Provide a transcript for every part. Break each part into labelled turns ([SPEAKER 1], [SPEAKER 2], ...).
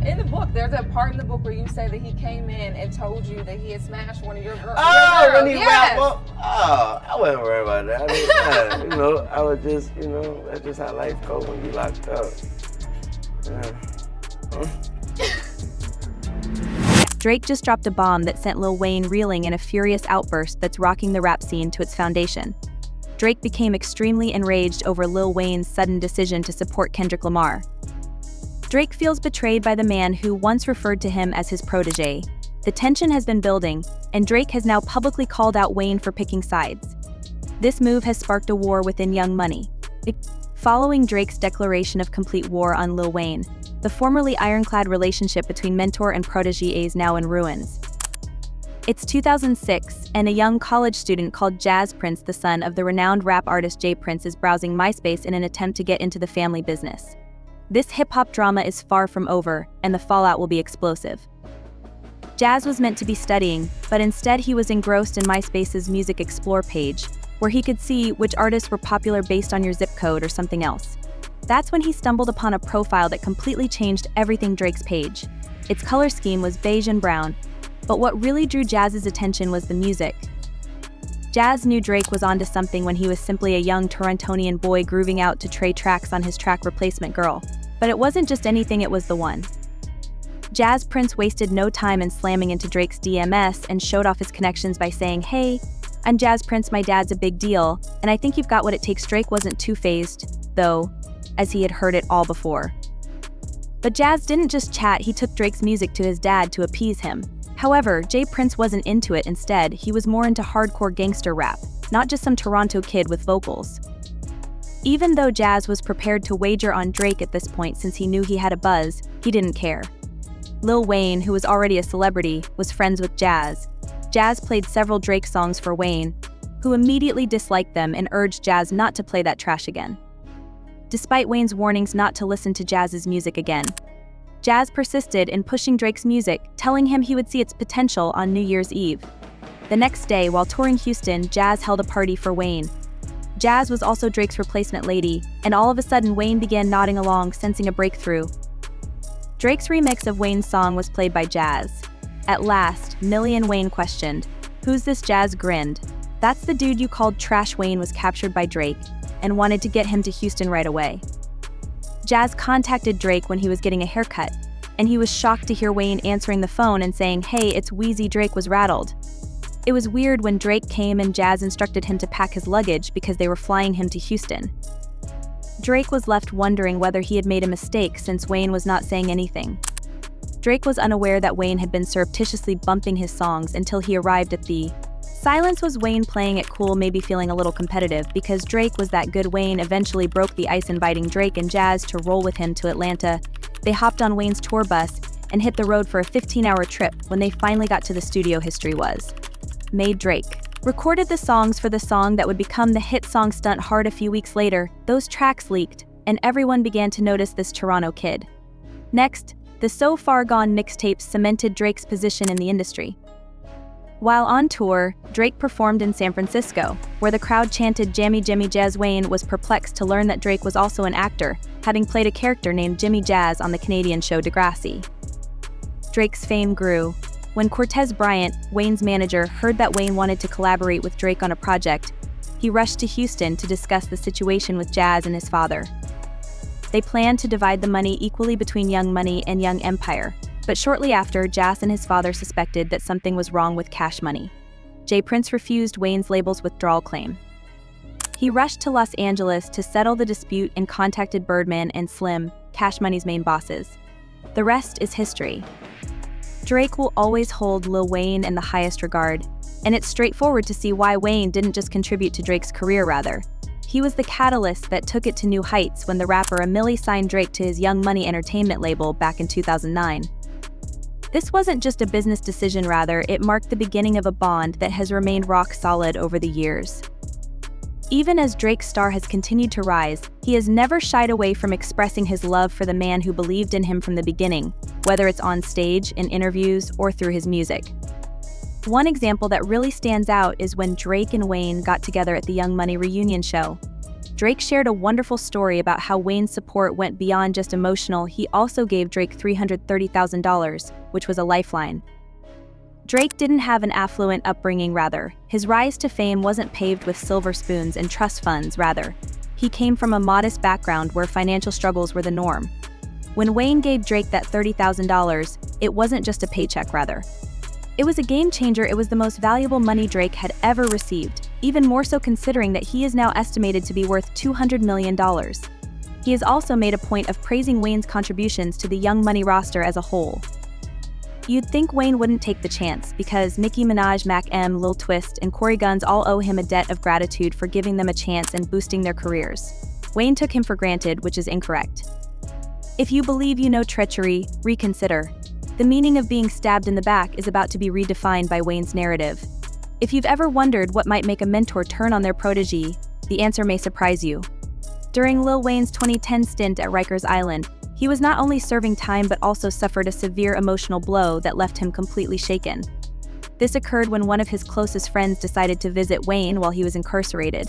[SPEAKER 1] In the book, there's a part in the book where you say that he came in and told you that he had smashed one of your girls.
[SPEAKER 2] Oh, when he
[SPEAKER 1] yes.
[SPEAKER 2] wrapped up. Oh, I wasn't worried about that. I mean, I was just, that's just how life goes when you locked up.
[SPEAKER 3] Drake just dropped a bomb that sent Lil Wayne reeling in a furious outburst that's rocking the rap scene to its foundation. Drake became extremely enraged over Lil Wayne's sudden decision to support Kendrick Lamar. Drake feels betrayed by the man who once referred to him as his protege. The tension has been building, and Drake has now publicly called out Wayne for picking sides. This move has sparked a war within Young Money. Following Drake's declaration of complete war on Lil Wayne, the formerly ironclad relationship between mentor and protege is now in ruins. It's 2006, and a young college student called Jazz Prince, the son of the renowned rap artist Jay Prince, is browsing MySpace in an attempt to get into the family business. This hip-hop drama is far from over, and the fallout will be explosive. Jazz was meant to be studying, but instead he was engrossed in MySpace's Music Explore page, where he could see which artists were popular based on your zip code or something else. That's when he stumbled upon a profile that completely changed everything Drake's page. Its color scheme was beige and brown, but what really drew Jazz's attention was the music. Jazz knew Drake was onto something when he was simply a young Torontonian boy grooving out to Trey tracks on his track Replacement Girl. But it wasn't just anything, it was the one. Jazz Prince wasted no time in slamming into Drake's DMs and showed off his connections by saying, "Hey, I'm Jazz Prince, my dad's a big deal, and I think you've got what it takes." Drake wasn't too fazed, though, as he had heard it all before. But Jazz didn't just chat, he took Drake's music to his dad to appease him. However, Jay Prince wasn't into it. Instead, he was more into hardcore gangster rap, not just some Toronto kid with vocals. Even though Jazz was prepared to wager on Drake at this point since he knew he had a buzz, he didn't care. Lil Wayne, who was already a celebrity, was friends with Jazz. Jazz played several Drake songs for Wayne, who immediately disliked them and urged Jazz not to play that trash again. Despite Wayne's warnings not to listen to Jazz's music again, Jazz persisted in pushing Drake's music, telling him he would see its potential on New Year's Eve. The next day, while touring Houston, Jazz held a party for Wayne. Jazz was also Drake's replacement lady, and all of a sudden Wayne began nodding along, sensing a breakthrough. Drake's remix of Wayne's song was played by Jazz. At last, Millie and Wayne questioned, "Who's this?" Jazz grinned. "That's the dude you called trash." Wayne was captured by Drake and wanted to get him to Houston right away. Jazz contacted Drake when he was getting a haircut, and he was shocked to hear Wayne answering the phone and saying, "Hey, it's Wheezy." Drake was rattled. It was weird when Drake came and Jazz instructed him to pack his luggage because they were flying him to Houston. Drake was left wondering whether he had made a mistake since Wayne was not saying anything. Drake was unaware that Wayne had been surreptitiously bumping his songs until he arrived at the silence. Was Wayne playing it cool, maybe feeling a little competitive because Drake was that good? Wayne eventually broke the ice, inviting Drake and Jazz to roll with him to Atlanta. They hopped on Wayne's tour bus and hit the road for a 15-hour trip. When they finally got to the studio, history was made. Drake recorded the songs for the song that would become the hit song Stunt Hard. A few weeks later, those tracks leaked, and everyone began to notice this Toronto kid. Next, the So Far Gone mixtapes cemented Drake's position in the industry. While on tour, Drake performed in San Francisco, where the crowd chanted "Jammy Jimmy Jazz." Wayne was perplexed to learn that Drake was also an actor, having played a character named Jimmy Jazz on the Canadian show Degrassi. Drake's fame grew. When Cortez Bryant, Wayne's manager, heard that Wayne wanted to collaborate with Drake on a project, he rushed to Houston to discuss the situation with Jazz and his father. They planned to divide the money equally between Young Money and Young Empire, but shortly after, Jazz and his father suspected that something was wrong with Cash Money. Jay Prince refused Wayne's label's withdrawal claim. He rushed to Los Angeles to settle the dispute and contacted Birdman and Slim, Cash Money's main bosses. The rest is history. Drake will always hold Lil Wayne in the highest regard, and it's straightforward to see why Wayne didn't just contribute to Drake's career, rather. He was the catalyst that took it to new heights when the rapper Millie signed Drake to his Young Money Entertainment label back in 2009. This wasn't just a business decision, rather, it marked the beginning of a bond that has remained rock solid over the years. Even as Drake's star has continued to rise, he has never shied away from expressing his love for the man who believed in him from the beginning, whether it's on stage, in interviews, or through his music. One example that really stands out is when Drake and Wayne got together at the Young Money reunion show. Drake shared a wonderful story about how Wayne's support went beyond just emotional. He also gave Drake $330,000, which was a lifeline. Drake didn't have an affluent upbringing, rather. His rise to fame wasn't paved with silver spoons and trust funds, rather. He came from a modest background where financial struggles were the norm. When Wayne gave Drake that $30,000, it wasn't just a paycheck, rather. It was a game changer. It was the most valuable money Drake had ever received, even more so considering that he is now estimated to be worth $200 million. He has also made a point of praising Wayne's contributions to the Young Money roster as a whole. You'd think Wayne wouldn't take the chance, because Nicki Minaj, Mac M, Lil Twist, and Corey Gunz all owe him a debt of gratitude for giving them a chance and boosting their careers. Wayne took him for granted, which is incorrect. If you believe you know treachery, reconsider. The meaning of being stabbed in the back is about to be redefined by Wayne's narrative. If you've ever wondered what might make a mentor turn on their protege, the answer may surprise you. During Lil Wayne's 2010 stint at Rikers Island, he was not only serving time but also suffered a severe emotional blow that left him completely shaken. This occurred when one of his closest friends decided to visit Wayne while he was incarcerated.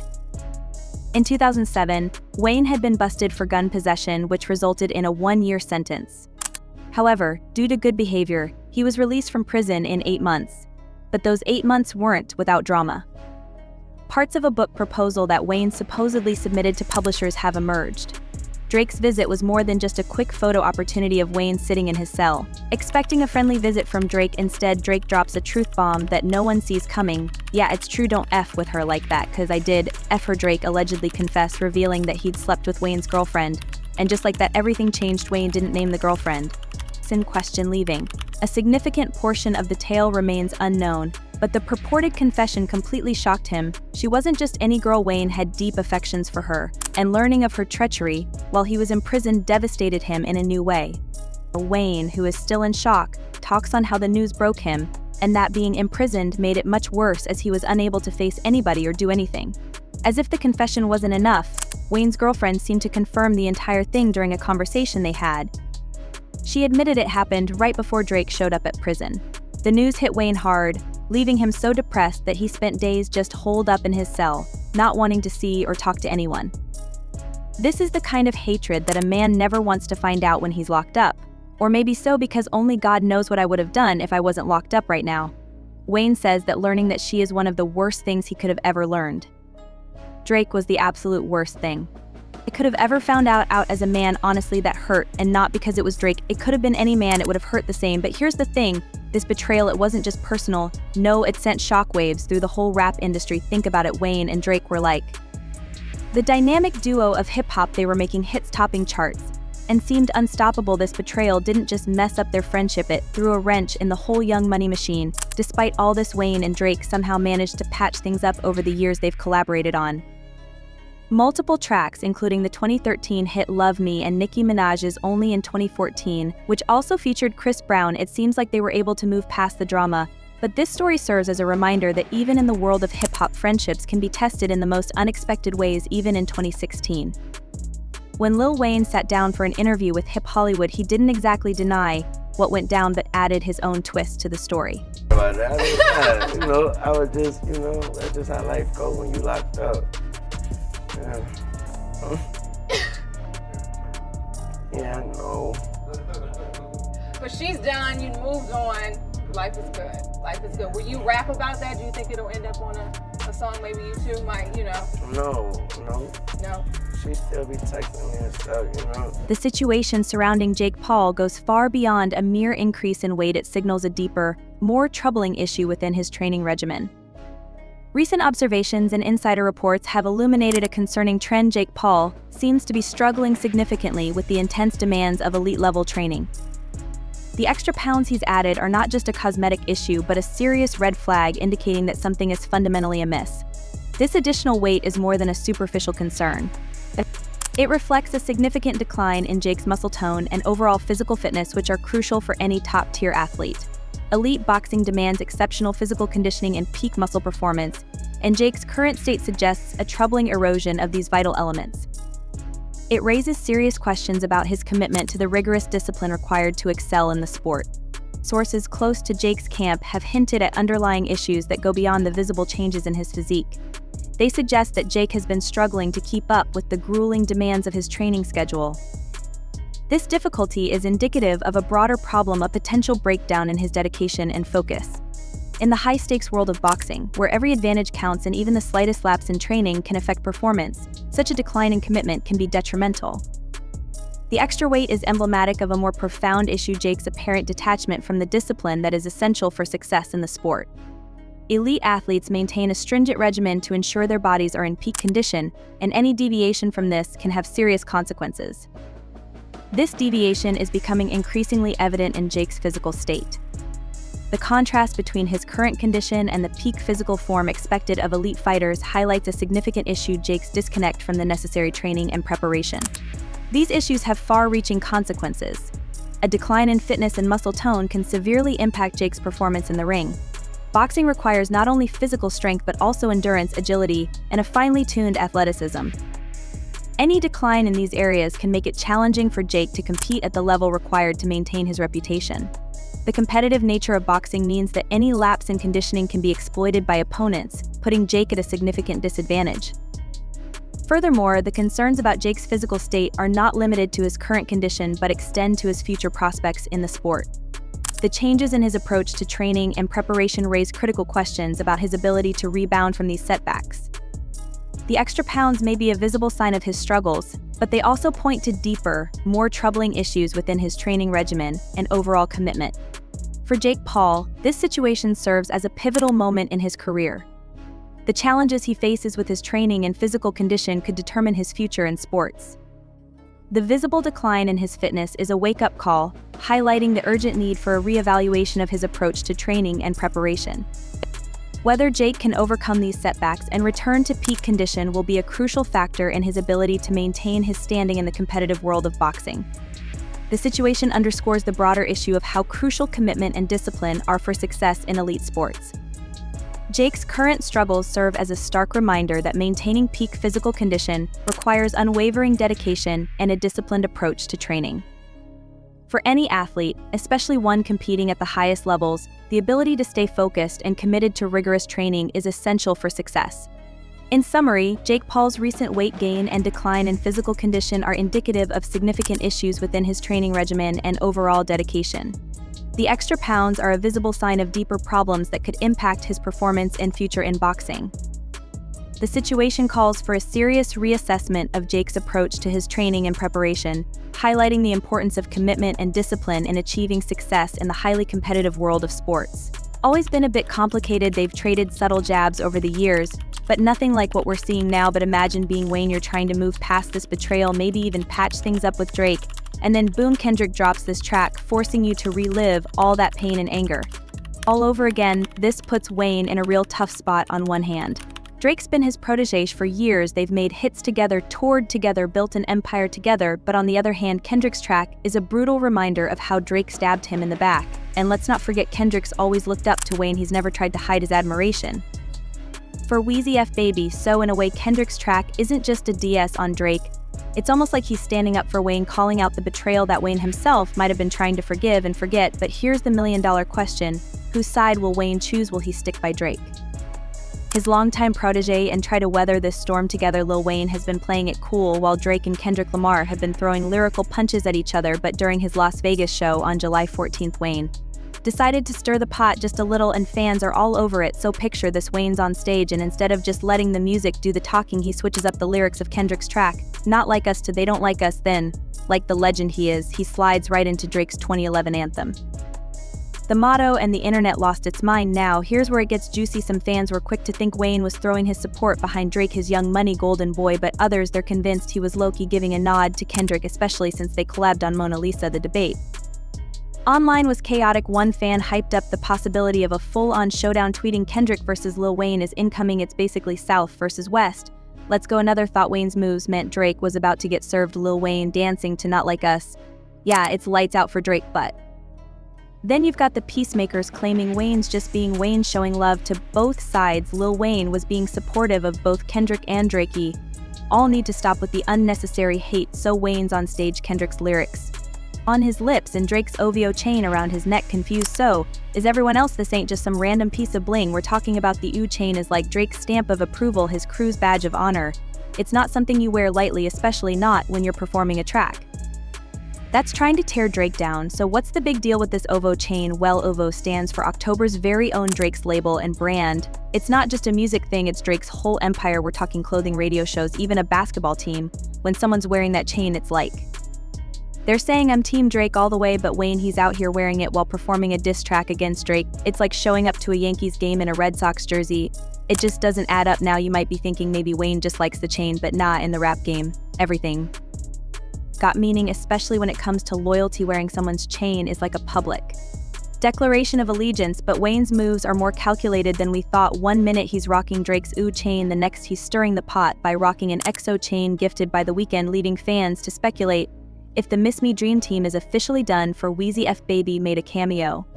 [SPEAKER 3] In 2007, Wayne had been busted for gun possession, which resulted in a 1-year sentence. However, due to good behavior, he was released from prison in 8 months. But those 8 months weren't without drama. Parts of a book proposal that Wayne supposedly submitted to publishers have emerged. Drake's visit was more than just a quick photo opportunity of Wayne sitting in his cell. Expecting a friendly visit from Drake, instead Drake drops a truth bomb that no one sees coming. Yeah, it's true, don't F with her like that, cause I did. F her. Drake allegedly confessed, revealing that he'd slept with Wayne's girlfriend. And just like that, everything changed. Wayne didn't name the girlfriend in question, leaving. A significant portion of the tale remains unknown, but the purported confession completely shocked him. She wasn't just any girl. Wayne had deep affections for her, and learning of her treachery while he was imprisoned devastated him in a new way. Wayne, who is still in shock, talks on how the news broke him, and that being imprisoned made it much worse as he was unable to face anybody or do anything. As if the confession wasn't enough, Wayne's girlfriend seemed to confirm the entire thing during a conversation they had. She admitted it happened right before Drake showed up at prison. The news hit Wayne hard, leaving him so depressed that he spent days just holed up in his cell, not wanting to see or talk to anyone. This is the kind of hatred that a man never wants to find out when he's locked up. Or maybe so, because only God knows what I would have done if I wasn't locked up right now. Wayne says that learning that she is one of the worst things he could have ever learned. Drake was the absolute worst thing I could have ever found out as a man. Honestly, that hurt, and not because it was Drake. It could have been any man, it would have hurt the same. But here's the thing, this betrayal, it wasn't just personal. No, it sent shockwaves through the whole rap industry. Think about it, Wayne and Drake were like the dynamic duo of hip-hop. They were making hits, topping charts, and seemed unstoppable. This betrayal didn't just mess up their friendship, it threw a wrench in the whole Young Money machine. Despite all this, Wayne and Drake somehow managed to patch things up over the years they've collaborated on multiple tracks, including the 2013 hit Love Me and Nicki Minaj's Only in 2014, which also featured Chris Brown. It seems like they were able to move past the drama, but this story serves as a reminder that even in the world of hip-hop, friendships can be tested in the most unexpected ways. Even in 2016. When Lil Wayne sat down for an interview with Hip Hollywood, he didn't exactly deny what went down, but added his own twist to the story.
[SPEAKER 2] I was just, that's just how life goes when you locked up. Yeah, I know.
[SPEAKER 1] But she's done, you moved on. Life is good. Life is good. Will you rap about that? Do you think it'll end up on a song? Maybe you two might,
[SPEAKER 2] No.
[SPEAKER 1] No?
[SPEAKER 2] She still be texting me and stuff,
[SPEAKER 3] The situation surrounding Jake Paul goes far beyond a mere increase in weight. It signals a deeper, more troubling issue within his training regimen. Recent observations and insider reports have illuminated a concerning trend. Jake Paul seems to be struggling significantly with the intense demands of elite-level training. The extra pounds he's added are not just a cosmetic issue, but a serious red flag indicating that something is fundamentally amiss. This additional weight is more than a superficial concern. It reflects a significant decline in Jake's muscle tone and overall physical fitness, which are crucial for any top-tier athlete. Elite boxing demands exceptional physical conditioning and peak muscle performance, and Jake's current state suggests a troubling erosion of these vital elements. It raises serious questions about his commitment to the rigorous discipline required to excel in the sport. Sources close to Jake's camp have hinted at underlying issues that go beyond the visible changes in his physique. They suggest that Jake has been struggling to keep up with the grueling demands of his training schedule. This difficulty is indicative of a broader problem, a potential breakdown in his dedication and focus. In the high-stakes world of boxing, where every advantage counts and even the slightest lapse in training can affect performance, such a decline in commitment can be detrimental. The extra weight is emblematic of a more profound issue: Jake's apparent detachment from the discipline that is essential for success in the sport. Elite athletes maintain a stringent regimen to ensure their bodies are in peak condition, and any deviation from this can have serious consequences. This deviation is becoming increasingly evident in Jake's physical state. The contrast between his current condition and the peak physical form expected of elite fighters highlights a significant issue: Jake's disconnect from the necessary training and preparation. These issues have far-reaching consequences. A decline in fitness and muscle tone can severely impact Jake's performance in the ring. Boxing requires not only physical strength but also endurance, agility, and a finely tuned athleticism. Any decline in these areas can make it challenging for Jake to compete at the level required to maintain his reputation. The competitive nature of boxing means that any lapse in conditioning can be exploited by opponents, putting Jake at a significant disadvantage. Furthermore, the concerns about Jake's physical state are not limited to his current condition but extend to his future prospects in the sport. The changes in his approach to training and preparation raise critical questions about his ability to rebound from these setbacks. The extra pounds may be a visible sign of his struggles, but they also point to deeper, more troubling issues within his training regimen and overall commitment. For Jake Paul, this situation serves as a pivotal moment in his career. The challenges he faces with his training and physical condition could determine his future in sports. The visible decline in his fitness is a wake-up call, highlighting the urgent need for a reevaluation of his approach to training and preparation. Whether Jake can overcome these setbacks and return to peak condition will be a crucial factor in his ability to maintain his standing in the competitive world of boxing. The situation underscores the broader issue of how crucial commitment and discipline are for success in elite sports. Jake's current struggles serve as a stark reminder that maintaining peak physical condition requires unwavering dedication and a disciplined approach to training. For any athlete, especially one competing at the highest levels, the ability to stay focused and committed to rigorous training is essential for success. In summary, Jake Paul's recent weight gain and decline in physical condition are indicative of significant issues within his training regimen and overall dedication. The extra pounds are a visible sign of deeper problems that could impact his performance and future in boxing. The situation calls for a serious reassessment of Jake's approach to his training and preparation, highlighting the importance of commitment and discipline in achieving success in the highly competitive world of sports. Always been a bit complicated, they've traded subtle jabs over the years, but nothing like what we're seeing now. But imagine being Wayne, you're trying to move past this betrayal, maybe even patch things up with Drake, and then boom, Kendrick drops this track, forcing you to relive all that pain and anger. All over again. This puts Wayne in a real tough spot. On one hand, Drake's been his protege for years, they've made hits together, toured together, built an empire together, but on the other hand, Kendrick's track is a brutal reminder of how Drake stabbed him in the back. And let's not forget, Kendrick's always looked up to Wayne, he's never tried to hide his admiration for Wheezy F Baby. So in a way, Kendrick's track isn't just a diss on Drake, it's almost like he's standing up for Wayne, calling out the betrayal that Wayne himself might have been trying to forgive and forget. But here's the million-dollar question: whose side will Wayne choose? Will he stick by Drake, his longtime protege, and try to weather this storm together? Lil Wayne has been playing it cool while Drake and Kendrick Lamar have been throwing lyrical punches at each other, but during his Las Vegas show on July 14th, Wayne decided to stir the pot just a little and fans are all over it. So picture this: Wayne's on stage and instead of just letting the music do the talking, he switches up the lyrics of Kendrick's track, "Not Like Us" to "They Don't Like Us." Then, like the legend he is, he slides right into Drake's 2011 anthem. The motto, and the internet lost its mind. Now, here's where it gets juicy. Some fans were quick to think Wayne was throwing his support behind Drake, his young money golden boy, but others, they're convinced he was low-key giving a nod to Kendrick, especially since they collabed on Mona Lisa. The debate online was chaotic. One fan hyped up the possibility of a full-on showdown, tweeting, "Kendrick versus Lil Wayne is incoming, it's basically South versus West. Let's go." Another thought Wayne's moves meant Drake was about to get served. Lil Wayne dancing to "Not Like Us." Yeah, it's lights out for Drake, but then you've got the peacemakers claiming Wayne's just being Wayne, showing love to both sides. Lil Wayne was being supportive of both Kendrick and Drakey. All need to stop with the unnecessary hate. So Wayne's on stage, Kendrick's lyrics on his lips and Drake's OVO chain around his neck. Confused? So, is everyone else? This ain't just some random piece of bling. We're talking about the OVO chain is like Drake's stamp of approval, his crew's badge of honor. It's not something you wear lightly, especially not when you're performing a track that's trying to tear Drake down. So what's the big deal with this OVO chain? Well, OVO stands for October's very own Drake's label and brand. It's not just a music thing, it's Drake's whole empire. We're talking clothing, radio shows, even a basketball team. When someone's wearing that chain, it's like they're saying I'm Team Drake all the way, but Wayne, he's out here wearing it while performing a diss track against Drake. It's like showing up to a Yankees game in a Red Sox jersey. It just doesn't add up. Now you might be thinking maybe Wayne just likes the chain, but nah, in the rap game, everything got meaning, especially when it comes to loyalty. Wearing someone's chain is like a public declaration of allegiance, but Wayne's moves are more calculated than we thought. 1 minute he's rocking Drake's OVO chain, the next he's stirring the pot by rocking an EXO chain gifted by The Weeknd, leading fans to speculate if the Miss Me Dream Team is officially done. For Wheezy F Baby made a cameo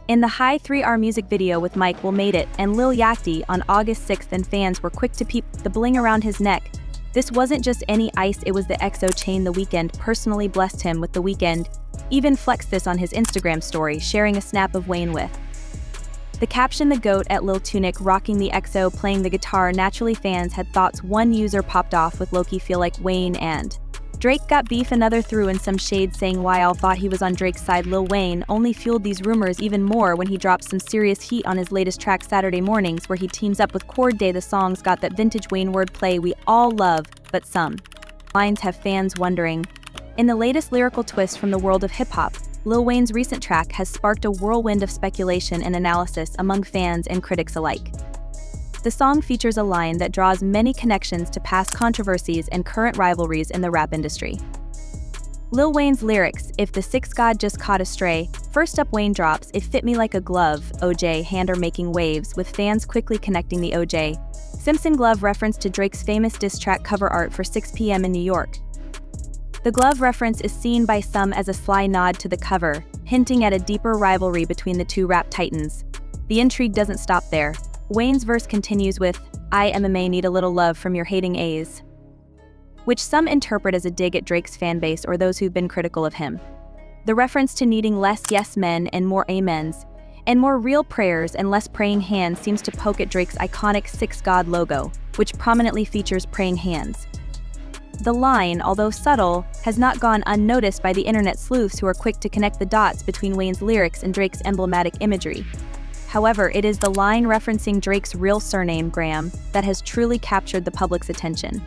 [SPEAKER 3] in the High 3R music video with Mike Will Made It and Lil Yachty on August 6th, and fans were quick to peep the bling around his neck. This wasn't just any ice, it was the EXO chain. The Weeknd personally blessed him with. The Weeknd even flexed this on his Instagram story, sharing a snap of Wayne with the caption, "The GOAT" at Lil Tunic rocking the EXO playing the guitar. Naturally, fans had thoughts. One user popped off with "Loki feel like Wayne and Drake got beef." Another threw in some shade, saying why all thought he was on Drake's side. Lil Wayne only fueled these rumors even more when he dropped some serious heat on his latest track, Saturday Mornings, where he teams up with Chord Day. The song's got that vintage Wayne wordplay we all love, but some lines have fans wondering. In the latest lyrical twist from the world of hip-hop, Lil Wayne's recent track has sparked a whirlwind of speculation and analysis among fans and critics alike. The song features a line that draws many connections to past controversies and current rivalries in the rap industry. Lil Wayne's lyrics, "If the six God just caught a stray." First up, Wayne drops, "It fit me like a glove, OJ, hand are making waves," with fans quickly connecting the OJ Simpson glove reference to Drake's famous diss track cover art for 6 p.m. in New York. The glove reference is seen by some as a sly nod to the cover, hinting at a deeper rivalry between the two rap titans. The intrigue doesn't stop there. Wayne's verse continues with, "I MMA need a little love from your hating A's," which some interpret as a dig at Drake's fanbase or those who've been critical of him. The reference to needing less yes men and more amens, and more real prayers and less praying hands, seems to poke at Drake's iconic Six God logo, which prominently features praying hands. The line, although subtle, has not gone unnoticed by the internet sleuths who are quick to connect the dots between Wayne's lyrics and Drake's emblematic imagery. However, it is the line referencing Drake's real surname, Graham, that has truly captured the public's attention.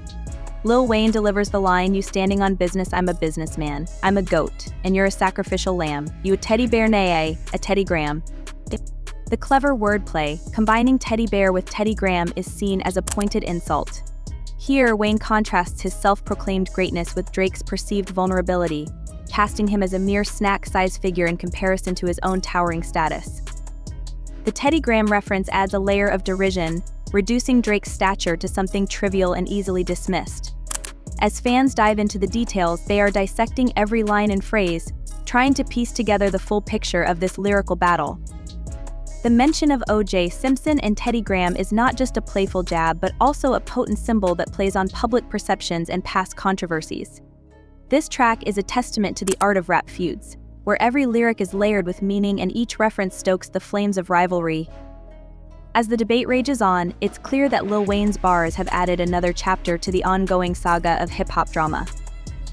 [SPEAKER 3] Lil Wayne delivers the line, "You standing on business, I'm a businessman. I'm a goat, and you're a sacrificial lamb. You a teddy bear, nay, a Teddy Graham." The clever wordplay, combining teddy bear with Teddy Graham, is seen as a pointed insult. Here, Wayne contrasts his self-proclaimed greatness with Drake's perceived vulnerability, casting him as a mere snack-sized figure in comparison to his own towering status. The Teddy Graham reference adds a layer of derision, reducing Drake's stature to something trivial and easily dismissed. As fans dive into the details, they are dissecting every line and phrase, trying to piece together the full picture of this lyrical battle. The mention of O.J. Simpson and Teddy Graham is not just a playful jab, but also a potent symbol that plays on public perceptions and past controversies. This track is a testament to the art of rap feuds, where every lyric is layered with meaning and each reference stokes the flames of rivalry. As the debate rages on, it's clear that Lil Wayne's bars have added another chapter to the ongoing saga of hip-hop drama.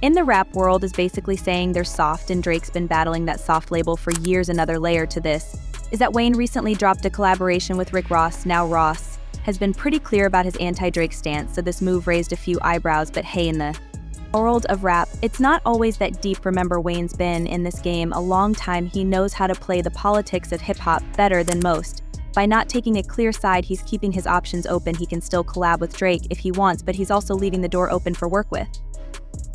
[SPEAKER 3] In the rap world is basically saying they're soft, and Drake's been battling that soft label for years. Another layer to this is that Wayne recently dropped a collaboration with Rick Ross. Now Ross has been pretty clear about his anti-Drake stance, so this move raised a few eyebrows. But hey, in the world of rap, it's not always that deep. Remember, Wayne's been in this game a long time. He knows how to play the politics of hip-hop better than most. By not taking a clear side, he's keeping his options open. He can still collab with Drake if he wants, but he's also leaving the door open for work with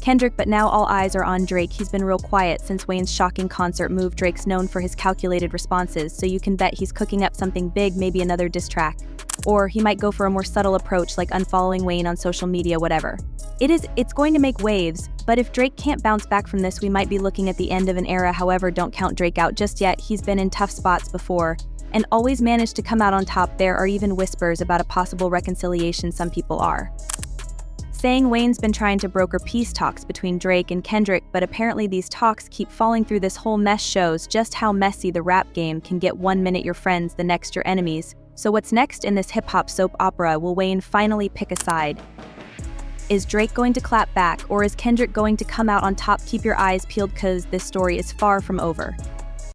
[SPEAKER 3] Kendrick. But now all eyes are on Drake. He's been real quiet since Wayne's shocking concert move. Drake's known for his calculated responses, so you can bet he's cooking up something big, maybe another diss track. Or he might go for a more subtle approach, like unfollowing Wayne on social media, whatever. It's going to make waves, but if Drake can't bounce back from this, we might be looking at the end of an era. However, don't count Drake out just yet. He's been in tough spots before and always managed to come out on top. There are even whispers about a possible reconciliation. Some people are saying Wayne's been trying to broker peace talks between Drake and Kendrick, but apparently these talks keep falling through. This whole mess shows just how messy the rap game can get. 1 minute your friends, the next your enemies. So what's next in this hip-hop soap opera? Will Wayne finally pick a side? Is Drake going to clap back, or is Kendrick going to come out on top? Keep your eyes peeled, cause this story is far from over.